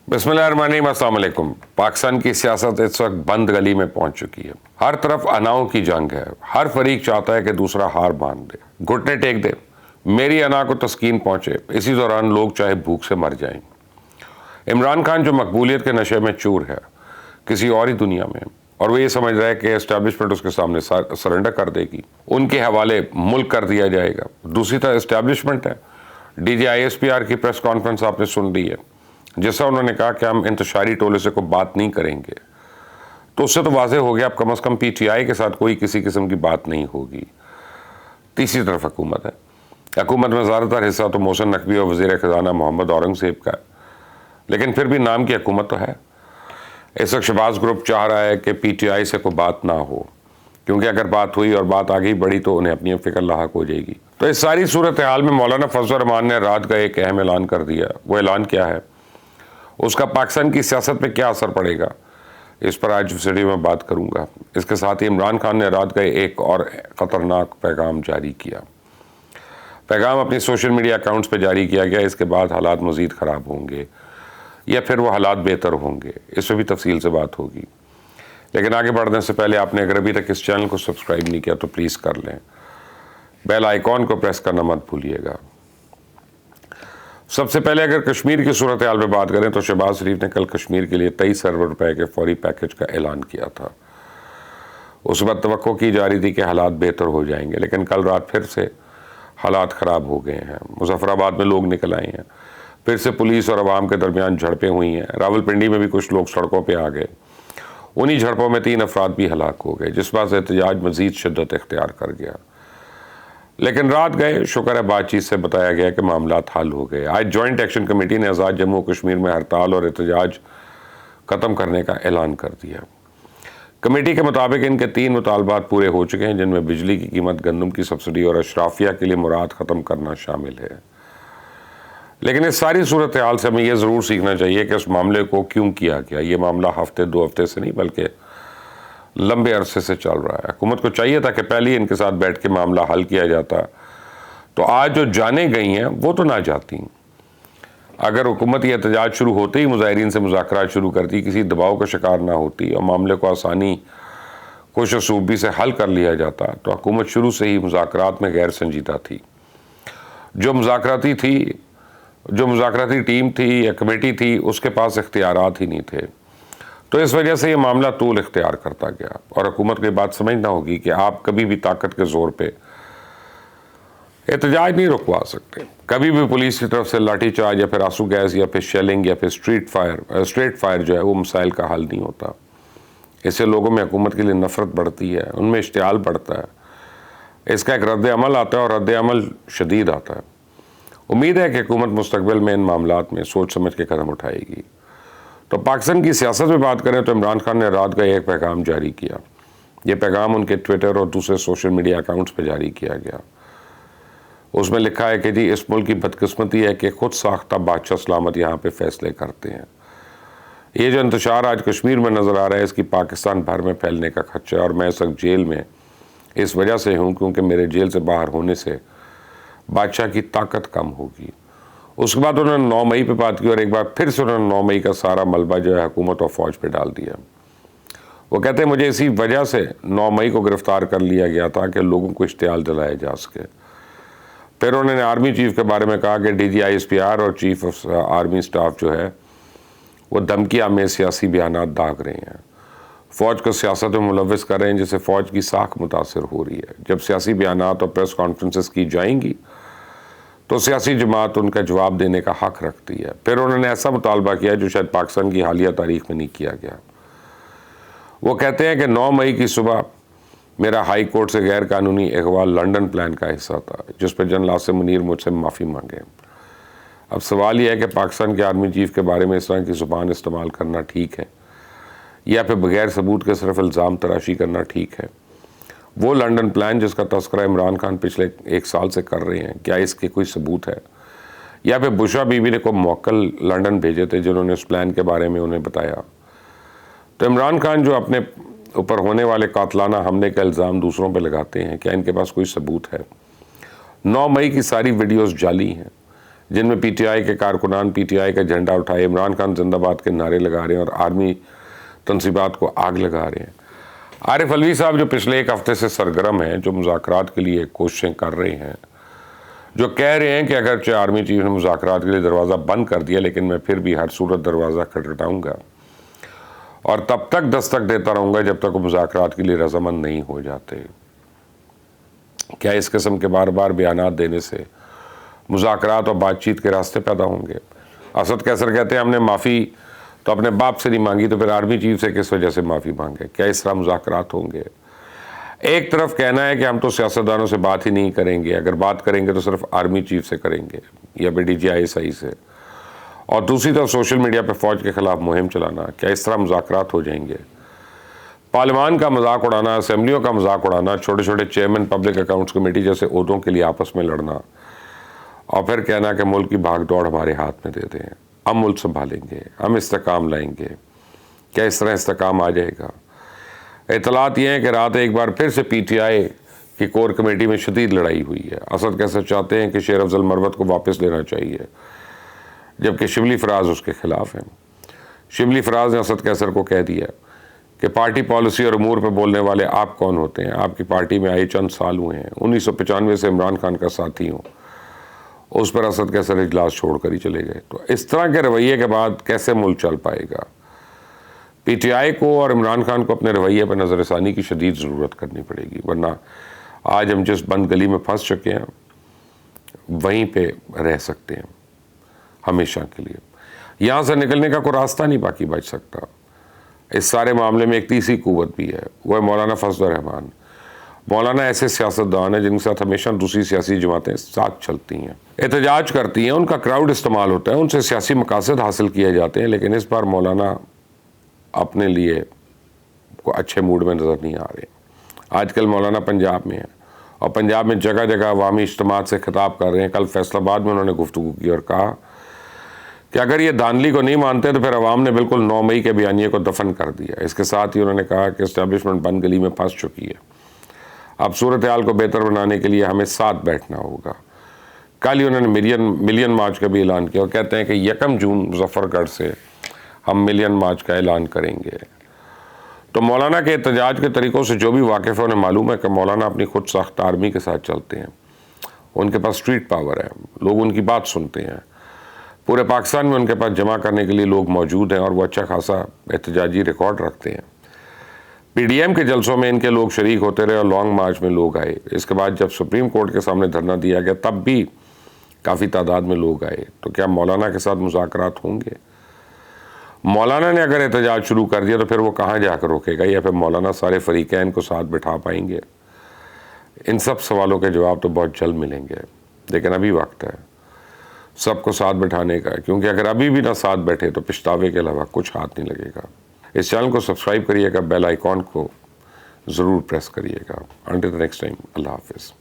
بسم اللہ الرحمن الرحیم، السلام علیکم۔ پاکستان کی سیاست اس وقت بند گلی میں پہنچ چکی ہے۔ ہر طرف اناؤں کی جنگ ہے۔ ہر فریق چاہتا ہے کہ دوسرا ہار باندھ دے، گھٹنے ٹیک دے، میری انا کو تسکین پہنچے۔ اسی دوران لوگ چاہے بھوک سے مر جائیں۔ عمران خان جو مقبولیت کے نشے میں چور ہے کسی اور ہی دنیا میں، اور وہ یہ سمجھ رہا ہے کہ اسٹیبلشمنٹ اس کے سامنے سرنڈر کر دے گی، ان کے حوالے ملک کر دیا جائے گا۔ دوسری طرح اسٹیبلشمنٹ ہے۔ D G I S P R کی پریس کانفرنس آپ نے سن لی ہے، جیسا انہوں نے کہا کہ ہم انتشاری ٹولے سے کوئی بات نہیں کریں گے، تو اس سے تو واضح ہو گیا اب کم از کم پی ٹی آئی کے ساتھ کوئی کسی قسم کی بات نہیں ہوگی۔ تیسری طرف حکومت ہے۔ حکومت میں زیادہ تر حصہ تو محسن نقوی اور وزیر خزانہ محمد اورنگزیب کا ہے، لیکن پھر بھی نام کی حکومت تو ہے۔ اس وقت شہباز گروپ چاہ رہا ہے کہ پی ٹی آئی سے کوئی بات نہ ہو، کیونکہ اگر بات ہوئی اور بات آگے بڑھی تو انہیں اپنی فکر لاحق ہو جائے گی۔ تو اس ساری صورتحال میں مولانا فضل الرحمان نے رات کا ایک اہم اعلان کر دیا۔ وہ اعلان کیا ہے، اس کا پاکستان کی سیاست پہ کیا اثر پڑے گا، اس پر آج ویڈیو میں بات کروں گا۔ اس کے ساتھ ہی عمران خان نے رات کا ایک اور خطرناک پیغام جاری کیا۔ پیغام اپنی سوشل میڈیا اکاؤنٹس پہ جاری کیا گیا۔ اس کے بعد حالات مزید خراب ہوں گے یا پھر وہ حالات بہتر ہوں گے، اس پہ بھی تفصیل سے بات ہوگی۔ لیکن آگے بڑھنے سے پہلے آپ نے اگر ابھی تک اس چینل کو سبسکرائب نہیں کیا تو پلیز کر لیں، بیل آئیکن کو پریس کرنا مت بھولیے گا۔ سب سے پہلے اگر کشمیر کی صورتحال پہ بات کریں تو شہباز شریف نے کل کشمیر کے لیے 23 ارب روپے کے فوری پیکج کا اعلان کیا تھا۔ اس وقت توقع کی جا رہی تھی کہ حالات بہتر ہو جائیں گے، لیکن کل رات پھر سے حالات خراب ہو گئے ہیں۔ مظفر آباد میں لوگ نکل آئے ہیں، پھر سے پولیس اور عوام کے درمیان جھڑپیں ہوئی ہیں۔ راولپنڈی میں بھی کچھ لوگ سڑکوں پہ آ گئے، انہی جھڑپوں میں 3 افراد بھی ہلاک ہو گئے، جس بات سے احتجاج مزید شدت اختیار کر گیا۔ لیکن رات گئے، شکر ہے بات چیت سے بتایا گیا کہ معاملات حل ہو گئے۔ آج جوائنٹ ایکشن کمیٹی نے آزاد جموں و کشمیر میں ہڑتال اور احتجاج ختم کرنے کا اعلان کر دیا۔ کمیٹی کے مطابق ان کے 3 مطالبات پورے ہو چکے ہیں، جن میں بجلی کی قیمت، گندم کی سبسڈی اور اشرافیہ کے لیے مراد ختم کرنا شامل ہے۔ لیکن اس ساری صورتحال سے ہمیں یہ ضرور سیکھنا چاہیے کہ اس معاملے کو کیوں کیا گیا۔ یہ معاملہ ہفتے 2 ہفتے سے نہیں بلکہ لمبے عرصے سے چل رہا ہے۔ حکومت کو چاہیے تھا کہ پہلے ہی ان کے ساتھ بیٹھ کے معاملہ حل کیا جاتا، تو آج جو جانیں گئی ہیں وہ تو نہ جاتی۔ اگر حکومت یہ احتجاج شروع ہوتے ہی مظاہرین سے مذاکرات شروع کرتی، کسی دباؤ کا شکار نہ ہوتی اور معاملے کو آسانی خوش اسلوبی سے حل کر لیا جاتا، تو حکومت شروع سے ہی مذاکرات میں غیر سنجیدہ تھی۔ جو مذاکراتی ٹیم تھی یا کمیٹی تھی، اس کے پاس اختیارات ہی نہیں تھے، تو اس وجہ سے یہ معاملہ طول اختیار کرتا گیا۔ اور حکومت کو یہ بات سمجھنا ہوگی کہ آپ کبھی بھی طاقت کے زور پہ احتجاج نہیں رکوا سکتے۔ کبھی بھی پولیس کی طرف سے لاٹھی چارج یا پھر آنسو گیس یا پھر شیلنگ یا پھر اسٹریٹ فائر جو ہے وہ مسائل کا حل نہیں ہوتا۔ اس سے لوگوں میں حکومت کے لیے نفرت بڑھتی ہے، ان میں اشتعال بڑھتا ہے، اس کا ایک رد عمل آتا ہے اور رد عمل شدید آتا ہے۔ امید ہے کہ حکومت مستقبل میں ان معاملات میں سوچ سمجھ کے قدم اٹھائے گی۔ تو پاکستان کی سیاست میں بات کریں تو عمران خان نے رات کا ایک پیغام جاری کیا۔ یہ پیغام ان کے ٹویٹر اور دوسرے سوشل میڈیا اکاؤنٹس پہ جاری کیا گیا۔ اس میں لکھا ہے کہ جی اس ملک کی بدقسمتی ہے کہ خود ساختہ بادشاہ سلامت یہاں پہ فیصلے کرتے ہیں۔ یہ جو انتشار آج کشمیر میں نظر آ رہا ہے، اس کی پاکستان بھر میں پھیلنے کا خدشہ ہے، اور میں اس وقت جیل میں اس وجہ سے ہوں کیونکہ میرے جیل سے باہر ہونے سے بادشاہ کی طاقت کم ہوگی۔ اس کے بعد انہوں نے 9 مئی پہ بات کی، اور ایک بار پھر سے انہوں نے 9 مئی کا سارا ملبہ جو ہے حکومت اور فوج پہ ڈال دیا۔ وہ کہتے ہیں مجھے اسی وجہ سے 9 مئی کو گرفتار کر لیا گیا تھا کہ لوگوں کو اشتعال دلایا جا سکے۔ پھر انہوں نے آرمی چیف کے بارے میں کہا کہ D G I S P R اور چیف آف آرمی اسٹاف جو ہے وہ دھمکی آمیز سیاسی بیانات داغ رہے ہیں، فوج کو سیاست میں ملوث کر رہے ہیں، جس سے فوج کی ساکھ متاثر ہو رہی ہے۔ جب سیاسی بیانات اور پریس کانفرنسز کی جائیں گی تو سیاسی جماعت ان کا جواب دینے کا حق رکھتی ہے۔ پھر انہوں نے ایسا مطالبہ کیا جو شاید پاکستان کی حالیہ تاریخ میں نہیں کیا گیا۔ وہ کہتے ہیں کہ 9 مئی کی صبح میرا ہائی کورٹ سے غیر قانونی اغوا لنڈن پلان کا حصہ تھا، جس پہ جنرل عاصم منیر مجھ سے معافی مانگے۔ اب سوال یہ ہے کہ پاکستان کے آرمی چیف کے بارے میں اس طرح کی زبان استعمال کرنا ٹھیک ہے یا پھر بغیر ثبوت کے صرف الزام تراشی کرنا ٹھیک ہے؟ وہ لنڈن پلان جس کا تذکرہ عمران خان پچھلے 1 سال سے کر رہے ہیں، کیا اس کے کوئی ثبوت ہے؟ یا پھر بشرا بی بی نے کوئی موکل لنڈن بھیجے تھے جنہوں نے اس پلان کے بارے میں انہیں بتایا؟ تو عمران خان جو اپنے اوپر ہونے والے قاتلانہ حملے کا الزام دوسروں پہ لگاتے ہیں، کیا ان کے پاس کوئی ثبوت ہے؟ 9 مئی کی ساری ویڈیوز جعلی ہیں، جن میں پی ٹی آئی کے کارکنان پی ٹی آئی کا جھنڈا اٹھائے عمران خان زندہ باد کے نعرے لگا رہے ہیں اور آرمی تنصیبات کو آگ لگا رہے ہیں۔ عارف علوی صاحب جو پچھلے ایک ہفتے سے سرگرم ہیں، جو مذاکرات کے لیے کوششیں کر رہے ہیں، جو کہہ رہے ہیں کہ اگرچہ آرمی چیف نے مذاکرات کے لیے دروازہ بند کر دیا لیکن میں پھر بھی ہر صورت دروازہ کھٹکھٹاؤں گا اور تب تک دستک دیتا رہوں گا جب تک وہ مذاکرات کے لیے رضامند نہیں ہو جاتے۔ کیا اس قسم کے بار بار بیانات دینے سے مذاکرات اور بات چیت کے راستے پیدا ہوں گے؟ اسد قیصر کہتے ہیں ہم نے معافی تو اپنے باپ سے نہیں مانگی تو پھر آرمی چیف سے کس وجہ سے معافی مانگے؟ کیا اس طرح مذاکرات ہوں گے؟ ایک طرف کہنا ہے کہ ہم تو سیاستدانوں سے بات ہی نہیں کریں گے، اگر بات کریں گے تو صرف آرمی چیف سے کریں گے یا پھر DGI سے، اور دوسری طرف سوشل میڈیا پہ فوج کے خلاف مہم چلانا۔ کیا اس طرح مذاکرات ہو جائیں گے؟ پارلیمان کا مذاق اڑانا، اسمبلیوں کا مذاق اڑانا، چھوٹے چھوٹے چیئرمین پبلک اکاؤنٹس کمیٹی جیسے عہدوں کے لیے آپس میں لڑنا اور پھر کہنا کہ ملک کی بھاگ دوڑ ہمارے ہاتھ میں دے دیں، ہم ملک سنبھالیں گے، ہم استحکام لائیں گے۔ کیا اس طرح استحکام آ جائے گا؟ اطلاعات یہ ہیں کہ رات ایک بار پھر سے پی ٹی آئی کی کور کمیٹی میں شدید لڑائی ہوئی ہے۔ اسد قیصر چاہتے ہیں کہ شیر افضل مروت کو واپس لینا چاہیے جبکہ شبلی فراز اس کے خلاف ہیں۔ شبلی فراز نے اسد قیصر کو کہہ دیا کہ پارٹی پالیسی اور امور پہ بولنے والے آپ کون ہوتے ہیں؟ آپ کی پارٹی میں آئے چند سال ہوئے ہیں، 1995 سے عمران خان کا ساتھی ہوں۔ اس پر اسد قیصر اجلاس چھوڑ کر ہی چلے گئے۔ تو اس طرح کے رویے کے بعد کیسے ملک چل پائے گا؟ پی ٹی آئی کو اور عمران خان کو اپنے رویے پر نظر ثانی کی شدید ضرورت کرنی پڑے گی، ورنہ آج ہم جس بند گلی میں پھنس چکے ہیں وہیں پہ رہ سکتے ہیں ہمیشہ کے لیے۔ یہاں سے نکلنے کا کوئی راستہ نہیں باقی بچ سکتا۔ اس سارے معاملے میں ایک تیسری قوت بھی ہے، وہ ہے مولانا فضل الرحمان۔ مولانا ایسے سیاستدان ہیں جن کے ساتھ ہمیشہ دوسری سیاسی جماعتیں ساتھ چلتی ہیں، احتجاج کرتی ہیں، ان کا کراؤڈ استعمال ہوتا ہے، ان سے سیاسی مقاصد حاصل کیے جاتے ہیں، لیکن اس بار مولانا اپنے لیے کوئی اچھے موڈ میں نظر نہیں آ رہے۔ آج کل مولانا پنجاب میں ہیں اور پنجاب میں جگہ جگہ عوامی اجتماعات سے خطاب کر رہے ہیں۔ کل فیصل آباد میں انہوں نے گفتگو کی اور کہا کہ اگر یہ دانلی کو نہیں مانتے تو پھر عوام نے بالکل 9 مئی کے بیانیے کو دفن کر دیا۔ اس کے ساتھ ہی انہوں نے کہا کہ اسٹیبلشمنٹ بند گلی میں پھنس چکی ہے، اب صورتحال کو بہتر بنانے کے لیے ہمیں ساتھ بیٹھنا ہوگا۔ کل ہی انہوں نے ملین مارچ کا بھی اعلان کیا اور کہتے ہیں کہ 1 جون مظفر گڑھ سے ہم ملین مارچ کا اعلان کریں گے۔ تو مولانا کے احتجاج کے طریقوں سے جو بھی واقف ہے انہیں معلوم ہے کہ مولانا اپنی خود ساختہ آرمی کے ساتھ چلتے ہیں، ان کے پاس اسٹریٹ پاور ہے، لوگ ان کی بات سنتے ہیں، پورے پاکستان میں ان کے پاس جمع کرنے کے لیے لوگ موجود ہیں اور وہ اچھا خاصا احتجاجی ریکارڈ رکھتے ہیں۔ پی ڈی ایم کے جلسوں میں ان کے لوگ شریک ہوتے رہے اور لانگ مارچ میں لوگ آئے۔ اس کے بعد جب سپریم کورٹ کے سامنے دھرنا دیا گیا تب بھی کافی تعداد میں لوگ آئے۔ تو کیا مولانا کے ساتھ مذاکرات ہوں گے؟ مولانا نے اگر احتجاج شروع کر دیا تو پھر وہ کہاں جا کر روکے گا، یا پھر مولانا سارے فریقین کو ساتھ بٹھا پائیں گے؟ ان سب سوالوں کے جواب تو بہت جلد ملیں گے، لیکن ابھی وقت ہے سب کو ساتھ بٹھانے کا، کیونکہ اگر ابھی بھی نہ ساتھ بیٹھے تو پچھتاوے کے علاوہ کچھ ہاتھ نہیں لگے گا۔ اس چینل کو سبسکرائب کریے گا، بیل آئیکن کو ضرور پریس کریے گا۔ انٹل دی نیکسٹ ٹائم، اللہ حافظ۔